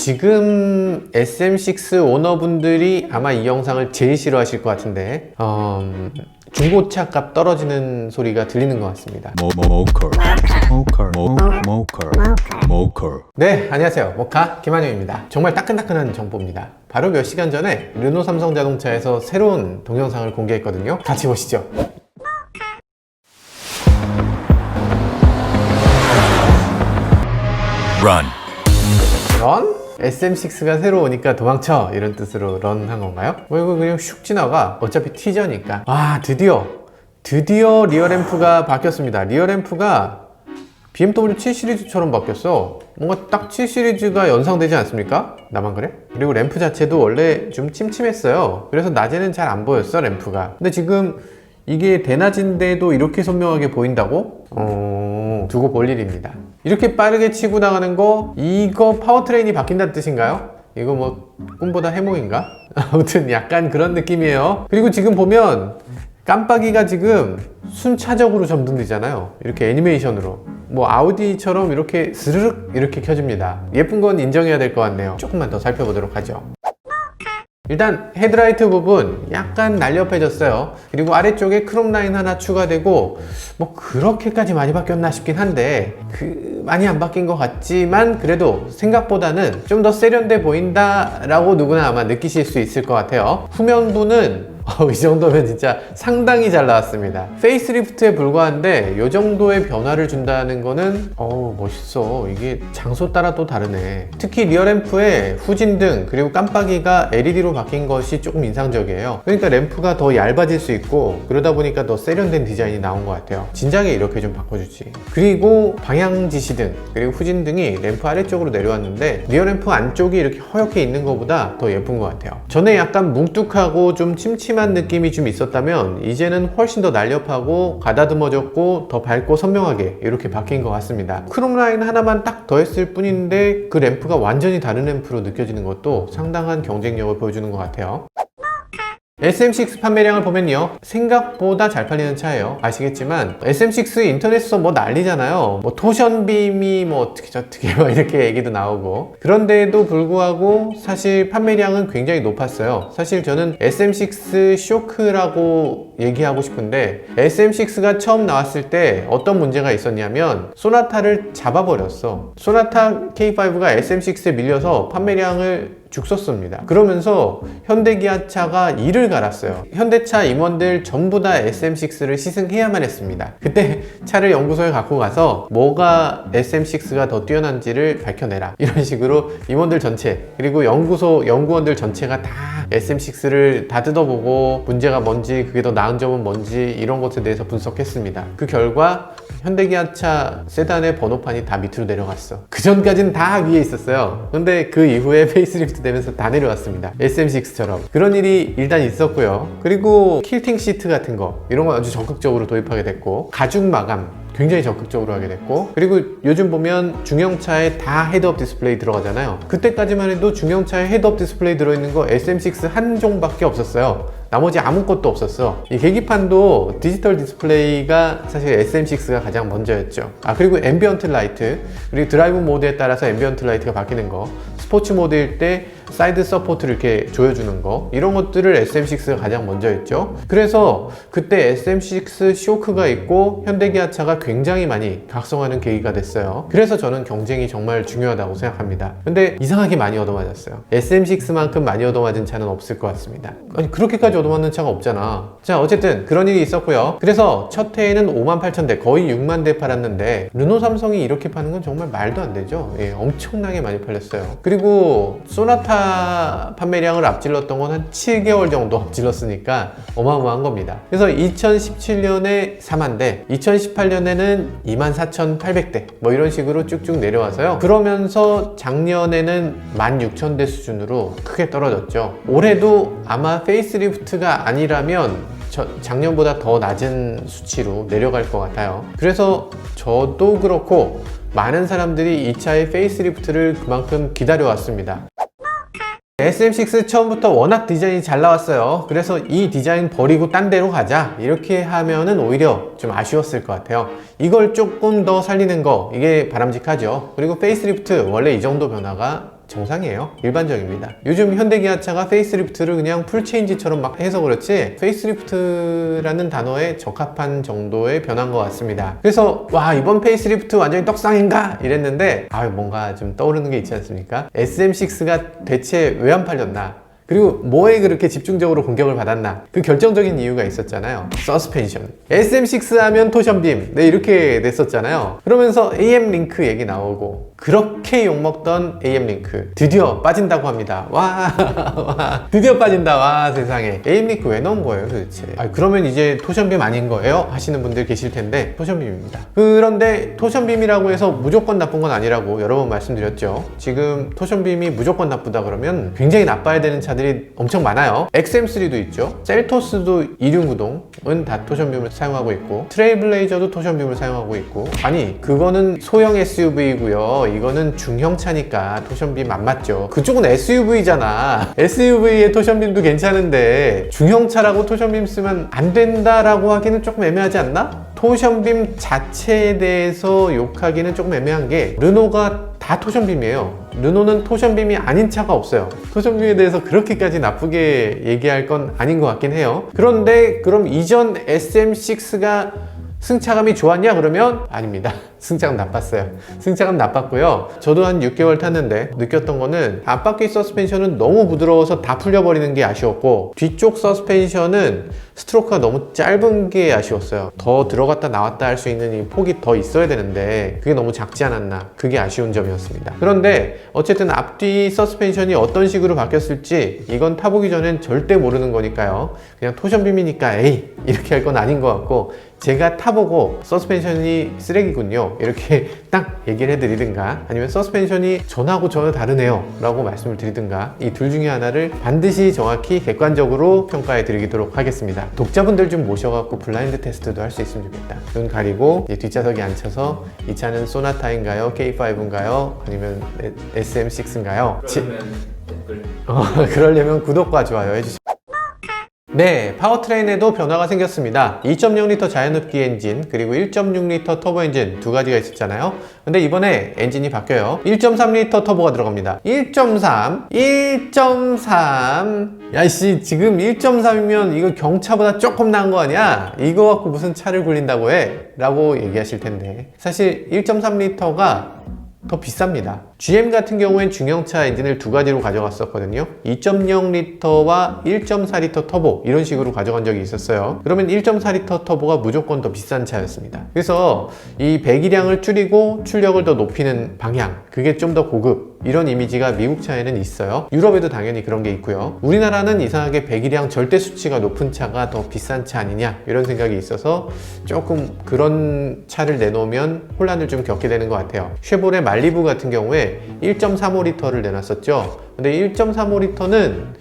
지금 SM6 오너분들이 아마 이 영상을 제일 싫어하실 것 같은데 중고차 값 떨어지는 소리가 들리는 것 같습니다. 네, 안녕하세요. 모카 김한영입니다. 정말 따끈따끈한 정보입니다. 바로 몇 시간 전에 르노 삼성 자동차에서 새로운 동영상을 공개했거든요. 같이 보시죠. 런? SM6가 새로 오니까 도망쳐, 이런 뜻으로 런 한 건가요? 뭐 이거 그냥 슉 지나가. 어차피 티저니까. 드디어 리어램프가 바뀌었습니다. 리어램프가 BMW 7 시리즈처럼 바뀌었어. 뭔가 딱 7 시리즈가 연상되지 않습니까? 나만 그래? 그리고 램프 자체도 원래 좀 침침했어요. 그래서 낮에는 잘 안 보였어, 램프가. 근데 지금 이게 대낮인데도 이렇게 선명하게 보인다고? 두고 볼 일입니다. 이렇게 빠르게 치고 나가는 거, 이거 파워트레인이 바뀐다는 뜻인가요? 이거 뭐 꿈보다 해몽인가? 아무튼 약간 그런 느낌이에요. 그리고 지금 보면 깜빡이가 지금 순차적으로 점등되잖아요. 이렇게 애니메이션으로. 뭐 아우디처럼 이렇게 스르륵 이렇게 켜집니다. 예쁜 건 인정해야 될 것 같네요. 조금만 더 살펴보도록 하죠. 일단 헤드라이트 부분 약간 날렵해졌어요. 그리고 아래쪽에 크롬 라인 하나 추가되고, 뭐 그렇게까지 많이 바뀌었나 싶긴 한데 많이 안 바뀐 것 같지만 그래도 생각보다는 좀 더 세련돼 보인다 라고 누구나 아마 느끼실 수 있을 것 같아요. 후면부는 이 정도면 진짜 상당히 잘 나왔습니다. 페이스리프트에 불과한데 이 정도의 변화를 준다는 거는 멋있어. 이게 장소 따라 또 다르네. 특히 리어램프에 후진등 그리고 깜빡이가 LED로 바뀐 것이 조금 인상적이에요. 그러니까 램프가 더 얇아질 수 있고, 그러다 보니까 더 세련된 디자인이 나온 것 같아요. 진작에 이렇게 좀 바꿔주지. 그리고 방향 지시등 그리고 후진등이 램프 아래쪽으로 내려왔는데 리어램프 안쪽이 이렇게 허옇게 있는 것보다 더 예쁜 것 같아요. 전에 약간 뭉툭하고 좀 침침한 느낌이 좀 있었다면 이제는 훨씬 더 날렵하고 가다듬어졌고 더 밝고 선명하게 이렇게 바뀐 것 같습니다. 크롬 라인 하나만 딱 더했을 뿐인데 그 램프가 완전히 다른 램프로 느껴지는 것도 상당한 경쟁력을 보여주는 것 같아요. SM6 판매량을 보면요, 생각보다 잘 팔리는 차예요. 아시겠지만 SM6 인터넷에서 뭐 난리잖아요. 뭐 토션빔이 뭐 어떻게 저떻게 막 이렇게 얘기도 나오고. 그런데도 불구하고 사실 판매량은 굉장히 높았어요. 사실 저는 SM6 쇼크라고 얘기하고 싶은데, SM6가 처음 나왔을 때 어떤 문제가 있었냐면 소나타를 잡아버렸어. 소나타 K5가 SM6에 밀려서 판매량을 죽었습니다. 그러면서 현대기아차가 이를 갈았어요. 현대차 임원들 전부 다 SM6를 시승해야만 했습니다. 그때 차를 연구소에 갖고 가서 뭐가 SM6가 더 뛰어난지를 밝혀내라, 이런 식으로 임원들 전체 그리고 연구원들 전체가 다 SM6를 다 뜯어보고 문제가 뭔지, 그게 더 나은 점은 뭔지, 이런 것에 대해서 분석했습니다. 그 결과 현대기아차 세단의 번호판이 다 밑으로 내려갔어. 그 전까지는 다 위에 있었어요. 근데 그 이후에 페이스리프트 되면서 다 내려왔습니다. SM6처럼. 그런 일이 일단 있었고요. 그리고 킬팅 시트 같은 거, 이런 거 아주 적극적으로 도입하게 됐고, 가죽 마감 굉장히 적극적으로 하게 됐고, 그리고 요즘 보면 중형차에 다 헤드업 디스플레이 들어가잖아요. 그때까지만 해도 중형차에 헤드업 디스플레이 들어있는 거 SM6 한 종밖에 없었어요. 나머지 아무것도 없었어. 이 계기판도 디지털 디스플레이가 사실 SM6가 가장 먼저였죠. 그리고 앰비언트 라이트, 그리고 드라이브 모드에 따라서 앰비언트 라이트가 바뀌는 거, 스포츠 모드일 때 사이드 서포트를 이렇게 조여주는 거, 이런 것들을 SM6가 가장 먼저 했죠. 그래서 그때 SM6 쇼크가 있고 현대기아차가 굉장히 많이 각성하는 계기가 됐어요. 그래서 저는 경쟁이 정말 중요하다고 생각합니다. 근데 이상하게 많이 얻어맞았어요. SM6만큼 많이 얻어맞은 차는 없을 것 같습니다. 아니, 그렇게까지 얻어맞는 차가 없잖아. 자, 어쨌든 그런 일이 있었고요. 그래서 첫 해에는 58,000대, 거의 6만 대 팔았는데 르노 삼성이 이렇게 파는 건 정말 말도 안 되죠. 엄청나게 많이 팔렸어요. 그리고 소나타 판매량을 앞질렀던 건 한 7개월 정도 앞질렀으니까 어마어마한 겁니다. 그래서 2017년에 4만 대, 2018년에는 24,800대, 뭐 이런 식으로 쭉쭉 내려와서요. 그러면서 작년에는 16,000대 수준으로 크게 떨어졌죠. 올해도 아마 페이스리프트가 아니라면 작년보다 더 낮은 수치로 내려갈 것 같아요. 그래서 저도 그렇고 많은 사람들이 이 차의 페이스리프트를 그만큼 기다려왔습니다. SM6 처음부터 워낙 디자인이 잘 나왔어요. 그래서 이 디자인 버리고 딴 데로 가자, 이렇게 하면은 오히려 좀 아쉬웠을 것 같아요. 이걸 조금 더 살리는 거, 이게 바람직하죠. 그리고 페이스리프트 원래 이 정도 변화가 정상이에요. 일반적입니다. 요즘 현대기아차가 페이스리프트를 그냥 풀체인지처럼 막 해서 그렇지 페이스리프트라는 단어에 적합한 정도의 변화인 것 같습니다. 그래서 와 이번 페이스리프트 완전히 떡상인가 이랬는데 뭔가 좀 떠오르는 게 있지 않습니까? SM6가 대체 왜 안 팔렸나? 그리고 뭐에 그렇게 집중적으로 공격을 받았나? 그 결정적인 이유가 있었잖아요. 서스펜션. SM6 하면 토션빔. 네, 이렇게 됐었잖아요. 그러면서 AM-링크 얘기 나오고 그렇게 욕먹던 AM-링크 드디어 빠진다고 합니다. 와 드디어 빠진다. 와 세상에. AM-링크 왜 넣은 거예요 도대체? 그러면 이제 토션빔 아닌 거예요? 하시는 분들 계실 텐데 토션빔입니다. 그런데 토션빔이라고 해서 무조건 나쁜 건 아니라고 여러 번 말씀드렸죠. 지금 토션빔이 무조건 나쁘다 그러면 굉장히 나빠야 되는 차들이 엄청 많아요. XM3도 있죠. 셀토스도 2륜구동은 다 토션빔을 사용하고 있고 트레일블레이저도 토션빔을 사용하고 있고 아니 그거는 소형 SUV고요. 이거는 중형차니까 토션빔 안 맞죠. 그쪽은 SUV잖아. SUV의 토션빔도 괜찮은데 중형차라고 토션빔 쓰면 안 된다라고 하기는 조금 애매하지 않나? 토션빔 자체에 대해서 욕하기는 조금 애매한 게 르노가 다 토션빔이에요. 르노는 토션빔이 아닌 차가 없어요. 토션빔에 대해서 그렇게까지 나쁘게 얘기할 건 아닌 것 같긴 해요. 그런데 그럼 이전 SM6가 승차감이 좋았냐? 그러면 아닙니다. 승차감 나빴어요. 승차감 나빴고요. 저도 한 6개월 탔는데 느꼈던 거는 앞바퀴 서스펜션은 너무 부드러워서 다 풀려버리는 게 아쉬웠고 뒤쪽 서스펜션은 스트로크가 너무 짧은 게 아쉬웠어요. 더 들어갔다 나왔다 할 수 있는 이 폭이 더 있어야 되는데 그게 너무 작지 않았나, 그게 아쉬운 점이었습니다. 그런데 어쨌든 앞뒤 서스펜션이 어떤 식으로 바뀌었을지 이건 타보기 전엔 절대 모르는 거니까요. 그냥 토션빔이니까 에이 이렇게 할 건 아닌 것 같고 제가 타보고 서스펜션이 쓰레기군요 이렇게 딱 얘기를 해드리든가 아니면 서스펜션이 전하고 전혀 다르네요 라고 말씀을 드리든가 이 둘 중에 하나를 반드시 정확히 객관적으로 평가해 드리도록 하겠습니다. 독자분들 좀 모셔갖고 블라인드 테스트도 할 수 있으면 좋겠다. 눈 가리고 뒷좌석에 앉혀서 이 차는 소나타인가요? K5인가요? 아니면 SM6인가요? 그러면 댓글 그러려면 구독과 좋아요 해주시면 네, 파워트레인에도 변화가 생겼습니다. 2.0L 자연흡기 엔진 그리고 1.6L 터보 엔진 두 가지가 있었잖아요. 근데 이번에 엔진이 바뀌어요. 1.3L 터보가 들어갑니다. 1.3 야씨 지금 1.3이면 이거 경차보다 조금 나은 거 아니야? 이거 갖고 무슨 차를 굴린다고 해? 라고 얘기하실 텐데 사실 1.3L가 더 비쌉니다. GM 같은 경우엔 중형차 엔진을 두 가지로 가져갔었거든요. 2.0L와 1.4L 터보 이런 식으로 가져간 적이 있었어요. 그러면 1.4L 터보가 무조건 더 비싼 차였습니다. 그래서 이 배기량을 줄이고 출력을 더 높이는 방향, 그게 좀 더 고급 이런 이미지가 미국 차에는 있어요. 유럽에도 당연히 그런 게 있고요. 우리나라는 이상하게 배기량 절대 수치가 높은 차가 더 비싼 차 아니냐 이런 생각이 있어서 조금 그런 차를 내놓으면 혼란을 좀 겪게 되는 것 같아요. 쉐보레 말리부 같은 경우에 1.35L를 내놨었죠. 근데 1.35L는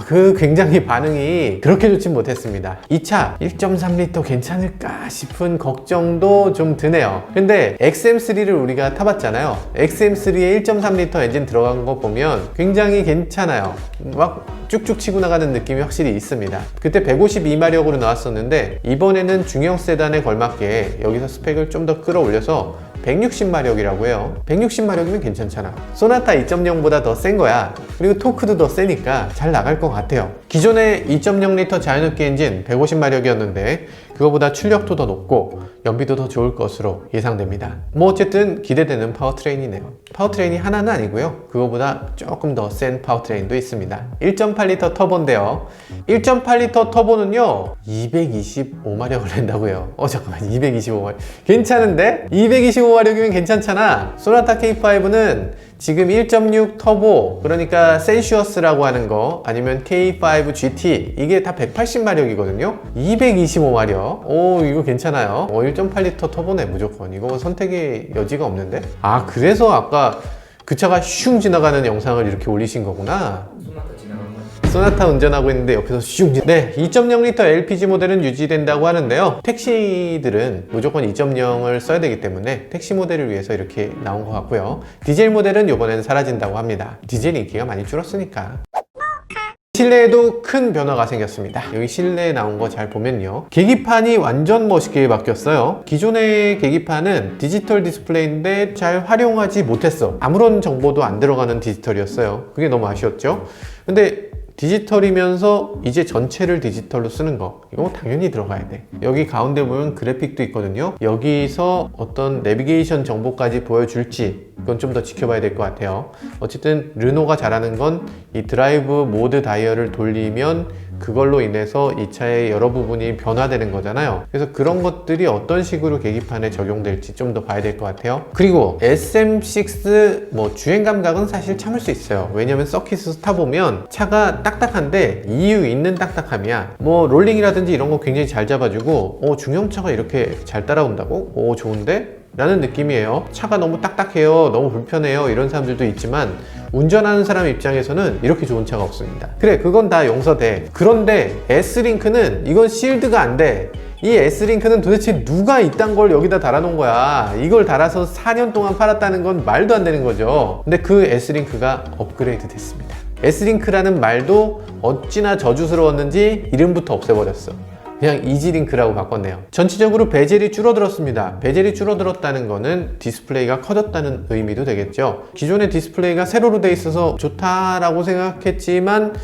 그 굉장히 반응이 그렇게 좋진 못했습니다. 이 차 1.3L 괜찮을까 싶은 걱정도 좀 드네요. 근데 XM3를 우리가 타봤잖아요. XM3에 1.3L 엔진 들어간 거 보면 굉장히 괜찮아요. 막 쭉쭉 치고 나가는 느낌이 확실히 있습니다. 그때 152마력으로 나왔었는데 이번에는 중형 세단에 걸맞게 여기서 스펙을 좀 더 끌어올려서 160마력이라고 해요. 160마력이면 괜찮잖아. 소나타 2.0보다 더 센 거야. 그리고 토크도 더 세니까 잘 나갈 것 같아요. 기존의 2.0L 자연흡기 엔진 150마력이었는데 그거보다 출력도 더 높고 연비도 더 좋을 것으로 예상됩니다. 뭐 어쨌든 기대되는 파워트레인이네요. 파워트레인이 하나는 아니고요. 그거보다 조금 더 센 파워트레인도 있습니다. 1.8L 터보인데요. 1.8L 터보는요 225마력을 낸다고요. 잠깐만 225마력 괜찮은데? 225마력이면 괜찮잖아. 소나타 K5는 지금 1.6 터보 그러니까 센슈어스라고 하는 거 아니면 K5 GT 이게 다 180마력이거든요 225마력 오 이거 괜찮아요. 1.8L 터보네 무조건. 이거 선택의 여지가 없는데. 그래서 아까 그 차가 슝 지나가는 영상을 이렇게 올리신 거구나. 소나타 지나간 거 소나타 운전하고 있는데 옆에서 슝. 네, 2.0L LPG 모델은 유지된다고 하는데요. 택시들은 무조건 2.0을 써야 되기 때문에 택시 모델을 위해서 이렇게 나온 것 같고요. 디젤 모델은 이번에는 사라진다고 합니다. 디젤 인기가 많이 줄었으니까. 실내에도 큰 변화가 생겼습니다. 여기 실내에 나온 거 잘 보면요, 계기판이 완전 멋있게 바뀌었어요. 기존의 계기판은 디지털 디스플레이인데 잘 활용하지 못했어. 아무런 정보도 안 들어가는 디지털이었어요. 그게 너무 아쉬웠죠. 근데 디지털이면서 이제 전체를 디지털로 쓰는 거, 이거 당연히 들어가야 돼. 여기 가운데 보면 그래픽도 있거든요. 여기서 어떤 내비게이션 정보까지 보여줄지 이건 좀 더 지켜봐야 될 것 같아요. 어쨌든 르노가 잘하는 건 이 드라이브 모드 다이얼을 돌리면 그걸로 인해서 이 차의 여러 부분이 변화되는 거잖아요. 그래서 그런 것들이 어떤 식으로 계기판에 적용될지 좀 더 봐야 될 것 같아요. 그리고 SM6 뭐 주행 감각은 사실 참을 수 있어요. 왜냐면 서킷에서 타보면 차가 딱딱한데 이유 있는 딱딱함이야. 뭐 롤링이라든지 이런 거 굉장히 잘 잡아주고, 중형차가 이렇게 잘 따라온다고? 좋은데? 라는 느낌이에요. 차가 너무 딱딱해요, 너무 불편해요, 이런 사람들도 있지만 운전하는 사람 입장에서는 이렇게 좋은 차가 없습니다. 그래, 그건 다 용서돼. 그런데 S링크는 이건 실드가 안 돼. 이 S링크는 도대체 누가 이딴 걸 여기다 달아놓은 거야. 이걸 달아서 4년 동안 팔았다는 건 말도 안 되는 거죠. 근데 그 S링크가 업그레이드 됐습니다. S링크라는 말도 어찌나 저주스러웠는지 이름부터 없애버렸어. 그냥 이지링크라고 바꿨네요. 전체적으로 베젤이 줄어들었습니다. 베젤이 줄어들었다는 거는 디스플레이가 커졌다는 의미도 되겠죠. 기존의 디스플레이가 세로로 돼 있어서 좋다라고 생각했지만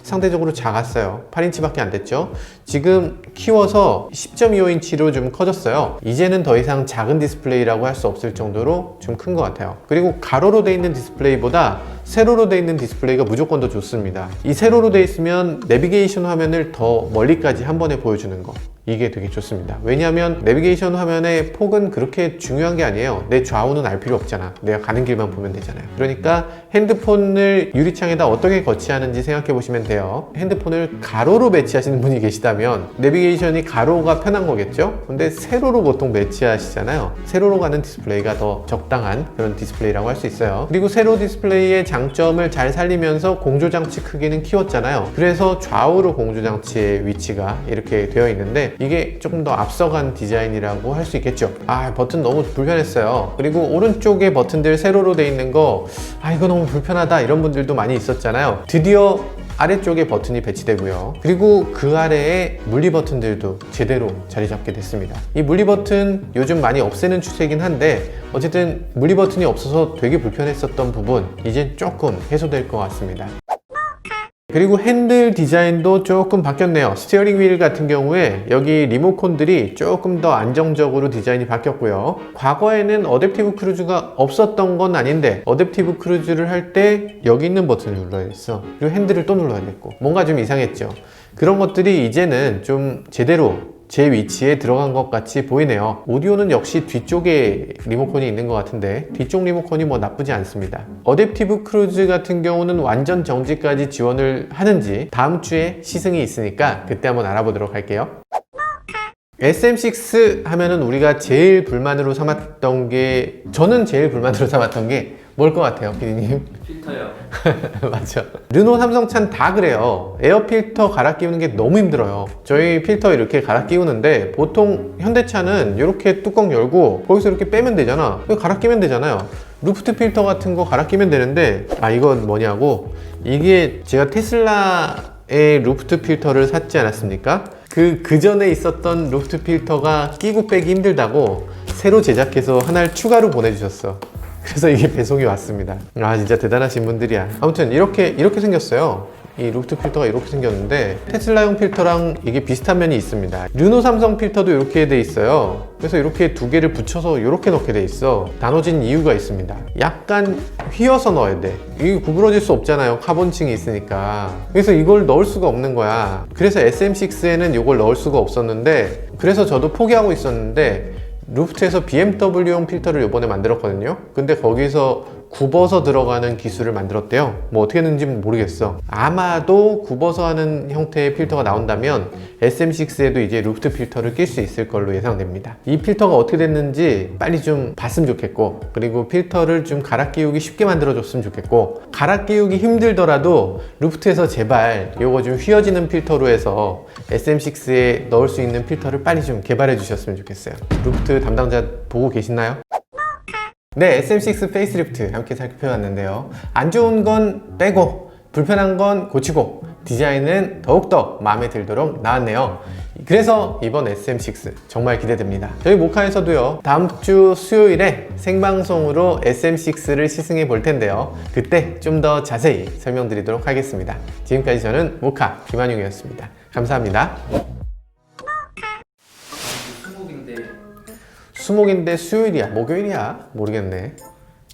상대적으로 작았어요. 8인치밖에 안 됐죠. 지금 키워서 10.25인치로 좀 커졌어요. 이제는 더 이상 작은 디스플레이라고 할 수 없을 정도로 좀 큰 것 같아요. 그리고 가로로 돼 있는 디스플레이보다 세로로 돼 있는 디스플레이가 무조건 더 좋습니다. 이 세로로 돼 있으면 내비게이션 화면을 더 멀리까지 한 번에 보여주는 거, 이게 되게 좋습니다. 왜냐하면 내비게이션 화면의 폭은 그렇게 중요한 게 아니에요. 내 좌우는 알 필요 없잖아. 내가 가는 길만 보면 되잖아요. 그러니까 핸드폰을 유리창에다 어떻게 거치하는지 생각해 보시면 돼요. 핸드폰을 가로로 배치하시는 분이 계시다면 내비게이션이 가로가 편한 거겠죠? 근데 세로로 보통 배치하시잖아요. 세로로 가는 디스플레이가 더 적당한 그런 디스플레이라고 할 수 있어요. 그리고 세로 디스플레이의 장점을 잘 살리면서 공조장치 크기는 키웠잖아요. 그래서 좌우로 공조장치의 위치가 이렇게 되어 있는데 이게 조금 더 앞서간 디자인이라고 할 수 있겠죠. 버튼 너무 불편했어요. 그리고 오른쪽에 버튼들 세로로 돼 있는 거, 이거 너무 불편하다, 이런 분들도 많이 있었잖아요. 드디어 아래쪽에 버튼이 배치되고요. 그리고 그 아래에 물리 버튼들도 제대로 자리 잡게 됐습니다. 이 물리 버튼 요즘 많이 없애는 추세이긴 한데 어쨌든 물리 버튼이 없어서 되게 불편했었던 부분 이제 조금 해소될 것 같습니다. 그리고 핸들 디자인도 조금 바뀌었네요. 스티어링 휠 같은 경우에 여기 리모컨들이 조금 더 안정적으로 디자인이 바뀌었고요. 과거에는 어댑티브 크루즈가 없었던 건 아닌데 어댑티브 크루즈를 할 때 여기 있는 버튼을 눌러야 됐어. 그리고 핸들을 또 눌러야 됐고 뭔가 좀 이상했죠. 그런 것들이 이제는 좀 제대로 제 위치에 들어간 것 같이 보이네요. 오디오는 역시 뒤쪽에 리모컨이 있는 것 같은데 뒤쪽 리모컨이 뭐 나쁘지 않습니다. 어댑티브 크루즈 같은 경우는 완전 정지까지 지원을 하는지 다음 주에 시승이 있으니까 그때 한번 알아보도록 할게요. SM6 하면은 우리가 제일 불만으로 삼았던 게, 저는 제일 불만으로 삼았던 게 뭘 것 같아요, 피디님? 필터요. 맞죠. 르노, 삼성차는 다 그래요. 에어 필터 갈아 끼우는 게 너무 힘들어요. 저희 필터 이렇게 갈아 끼우는데 보통 현대차는 이렇게 뚜껑 열고 거기서 이렇게 빼면 되잖아. 갈아 끼면 되잖아요. 루프트 필터 같은 거 갈아 끼면 되는데, 이건 뭐냐고, 이게 제가 테슬라의 루프트 필터를 샀지 않았습니까? 그 전에 있었던 루프트 필터가 끼고 빼기 힘들다고 새로 제작해서 하나를 추가로 보내주셨어. 그래서 이게 배송이 왔습니다. 진짜 대단하신 분들이야. 아무튼 이렇게 생겼어요. 이 루프트 필터가 이렇게 생겼는데 테슬라용 필터랑 이게 비슷한 면이 있습니다. 르노, 삼성 필터도 이렇게 돼 있어요. 그래서 이렇게 두 개를 붙여서 이렇게 넣게 돼 있어. 나눠진 이유가 있습니다. 약간 휘어서 넣어야 돼. 이게 구부러질 수 없잖아요, 카본층이 있으니까. 그래서 이걸 넣을 수가 없는 거야. 그래서 SM6에는 이걸 넣을 수가 없었는데, 그래서 저도 포기하고 있었는데 루프트에서 BMW용 필터를 이번에 만들었거든요. 근데 거기서 굽어서 들어가는 기술을 만들었대요. 뭐 어떻게 했는지 모르겠어. 아마도 굽어서 하는 형태의 필터가 나온다면 SM6에도 이제 루프트 필터를 낄 수 있을 걸로 예상됩니다. 이 필터가 어떻게 됐는지 빨리 좀 봤으면 좋겠고, 그리고 필터를 좀 갈아 끼우기 쉽게 만들어 줬으면 좋겠고, 갈아 끼우기 힘들더라도 루프트에서 제발 요거 좀 휘어지는 필터로 해서 SM6에 넣을 수 있는 필터를 빨리 좀 개발해 주셨으면 좋겠어요. 루프트 담당자 보고 계시나요? 네, SM6 페이스리프트 함께 살펴봤는데요. 안 좋은 건 빼고 불편한 건 고치고 디자인은 더욱더 마음에 들도록 나왔네요. 그래서 이번 SM6 정말 기대됩니다. 저희 모카에서도요, 다음 주 수요일에 생방송으로 SM6를 시승해 볼 텐데요. 그때 좀 더 자세히 설명드리도록 하겠습니다. 지금까지 저는 모카 김한용이었습니다. 감사합니다. 수목인데 수목인데 수요일이야? 목요일이야? 모르겠네.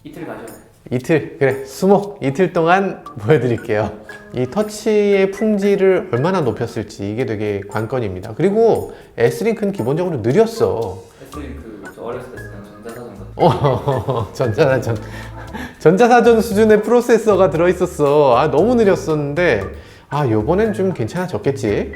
이틀 가죠. 이틀, 그래, 수목 이틀 동안 보여드릴게요. 이 터치의 품질을 얼마나 높였을지 이게 되게 관건입니다. 그리고 S링크는 기본적으로 느렸어. S링크 저 어렸을 때 쓰던 전자사전 같은 전자사전 수준의 프로세서가 들어있었어. 아, 너무 느렸었는데, 아, 요번엔 좀 괜찮아졌겠지?